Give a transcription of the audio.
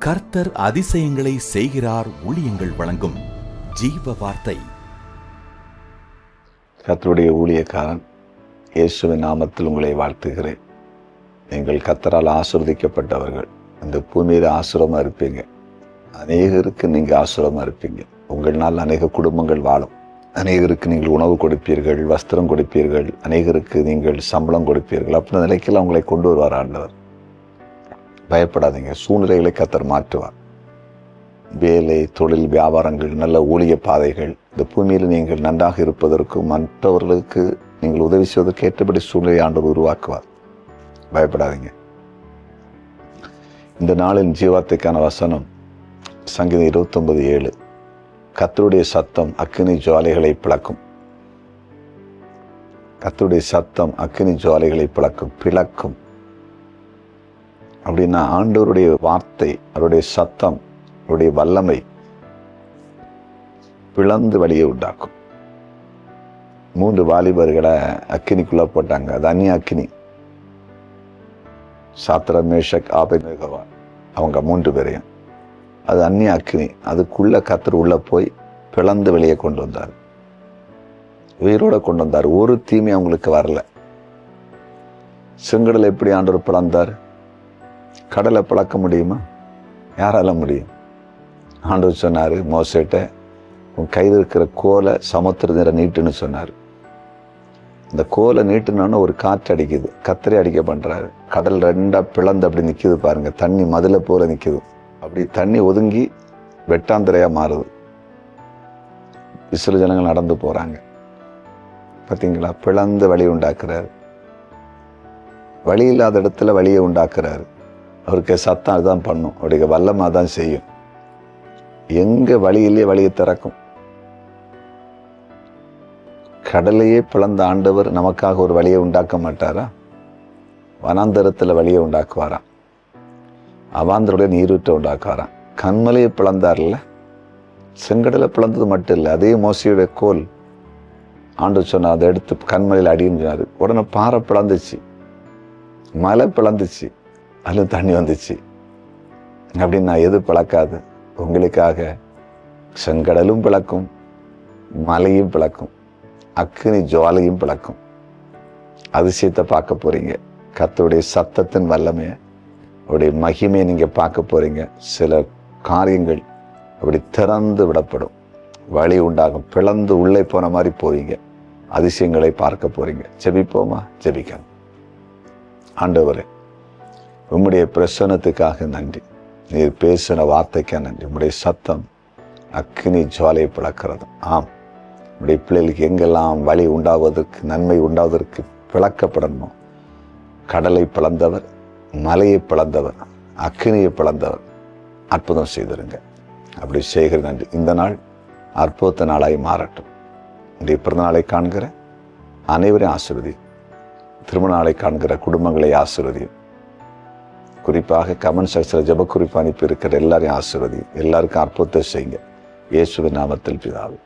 கர்த்தர் அதிசயங்களை செய்கிறார். ஊழியங்கள் வழங்கும் ஜீவ வார்த்தை. கர்த்தருடைய ஊழியக்காரன் இயேசுவின் நாமத்தில் உங்களை வாழ்த்துகிறேன். நீங்கள் கர்த்தரால் ஆசீர்வதிக்கப்பட்டவர்கள். இந்த பூமியில் ஆசீர்வாதமா இருப்பீங்க. அநேகருக்கு நீங்கள் ஆசீர்வாதமா இருப்பீங்க. உங்களால் அநேக குடும்பங்கள் வாழும். அநேகருக்கு நீங்கள் உணவு கொடுப்பீர்கள், வஸ்திரம் கொடுப்பீர்கள், அநேகருக்கு நீங்கள் சம்பளம் கொடுப்பீர்கள். அப்படி நிலைக்கெல்லாம் உங்களை கொண்டு வருவார் ஆண்டவர். பயப்படாதீங்க. சூழ்நிலைகளை கர்த்தர் மாற்றுவார். வேலை, தொழில், வியாபாரங்கள், நல்ல ஊழிய பாதைகள், இந்த பூமியில் நீங்கள் நன்றாக இருப்பதற்கும் மற்றவர்களுக்கு நீங்கள் உதவி செய்வதற்கு ஏற்றபடி சூழ்நிலை ஆண்டவர் உருவாக்குவார். பயப்படாதீங்க. இந்த நாளின் ஜீவார்த்தைக்கான வசனம் சங்கீதம் 29:7. கர்த்தருடைய சத்தம் அக்கினி ஜுவாலைகளை பிளக்கும். கர்த்தருடைய சத்தம் அக்கினி ஜுவாலைகளை பிளக்கும். அப்படின்னா ஆண்டவருடைய வார்த்தை, அவருடைய சத்தம், அவருடைய வல்லமை பிளந்து வழியை உண்டாக்கும். 3 வாலிபர்களை அக்கினிக்குள்ள போட்டாங்க. அது அந்நிய அக்கினி. சாத்ராக், மேஷக், ஆபேத்நேகோ, அவங்க 3 பேரையும். அது அந்நிய அக்கினி. அதுக்குள்ள கர்த்தர் உள்ள போய் பிளந்து வெளியே கொண்டு வந்தார். உயிரோட கொண்டு வந்தார். ஒரு தீமை அவங்களுக்கு வரல. செங்கடலை எப்படி ஆண்டவர் பிளந்தார்? கடலை பிளக்க முடியுமா? யாரால முடியும்? ஆண்டவர் சொன்னார் மோசேட்ட, உன் கையில் இருக்கிற கோலை சமுத்திர நீட்டுன்னு சொன்னார். இந்த கோலை நீட்டுனோன்னு ஒரு காற்று அடிக்குது. கத்திரி அடிக்க பண்றாரு. கடல் 2 பிளந்து அப்படி நிற்கிது பாருங்க. தண்ணி மதுல போல நிற்கிது. அப்படி தண்ணி ஒதுங்கி வெட்டாந்திரையா மாறுது. இஸ்ரவேல் ஜனங்கள் நடந்து போறாங்க. பார்த்தீங்களா? பிளந்து வழி உண்டாக்குறாரு. வழி இல்லாத இடத்துல வழியை உண்டாக்குறாரு. அவருக்கு சத்தம் அதுதான் பண்ணும். அவருடைய வல்லமை தான் செய்யும். எங்க வழியிலேயே வழியை திறக்கும். கடலையே பிளந்த ஆண்டவர் நமக்காக ஒரு வழியை உண்டாக்க மாட்டாரா? வனாந்தரத்துல வழியை உண்டாக்குவாராம். அவாந்தருடைய நீரூற்றை உண்டாக்குவாராம். கண்மலையை பிளந்தார்ல, செங்கடலை பிளந்தது மட்டும் இல்லை, அதே மோசையுடைய கோல் ஆண்டு சொன்னார், அதை எடுத்து கண்மலையில் அடின்னு சொன்னாரு. உடனே பாறை பிளந்துச்சு, மலை பிளந்துச்சு, அதில் தண்ணி வந்துச்சு. அப்படின்னு நான் எது பிளக்காது? உங்களுக்காக செங்கடலும் பிளக்கும், மலையும் பிளக்கும், அக்கினி ஜுவாலையும் பிளக்கும். அதிசயத்தை பார்க்க போறீங்க. கர்த்தருடைய சத்தத்தின் வல்லமையை, அவருடைய மகிமையை நீங்க பார்க்க போறீங்க. சில காரியங்கள் அப்படி திறந்து விடப்படும். வழி உண்டாகும். பிளந்து உள்ளே போன மாதிரி போவீங்க. அதிசயங்களை பார்க்க போறீங்க. ஜெபிப்போமா? ஜெபிக்கணும். ஆண்டவரே, உம்முடைய பிரசன்னத்துக்காக நன்றி. நீர் பேசின வார்த்தைக்காக நன்றி. உம்முடைய சத்தம் அக்கினி ஜுவாலையை பிளக்கிறது. ஆம், உம்முடைய பிள்ளைகளுக்கு எங்கெல்லாம் வழி உண்டாவதற்கு, நன்மை உண்டாவதற்கு பிளக்கப்படணுமோ, கடலை பிளந்தவர், மலையை பிளந்தவர், அக்கினியை பிளந்தவர், அற்புதம் செய்திருங்க. அப்படி செய்கிற நன்றி. இந்த நாள் அற்புத நாளாய் மாறட்டும். இன்றைய பிறந்த நாளை காண்கிற அனைவரையும் ஆசீர்வதியும். திருமண நாளை காண்கிற குடும்பங்களை ஆசீர்வதியும். குறிப்பாக கமெண்ட் செக்ஷனில் ஜெப குறிப்பு அனுப்பி இருக்கிற எல்லாரையும் ஆசீர்வதியும். எல்லாருக்கும் அற்புதத்தை செய்யுங்க. இயேசுவின் நாமத்தில் பிதாவே.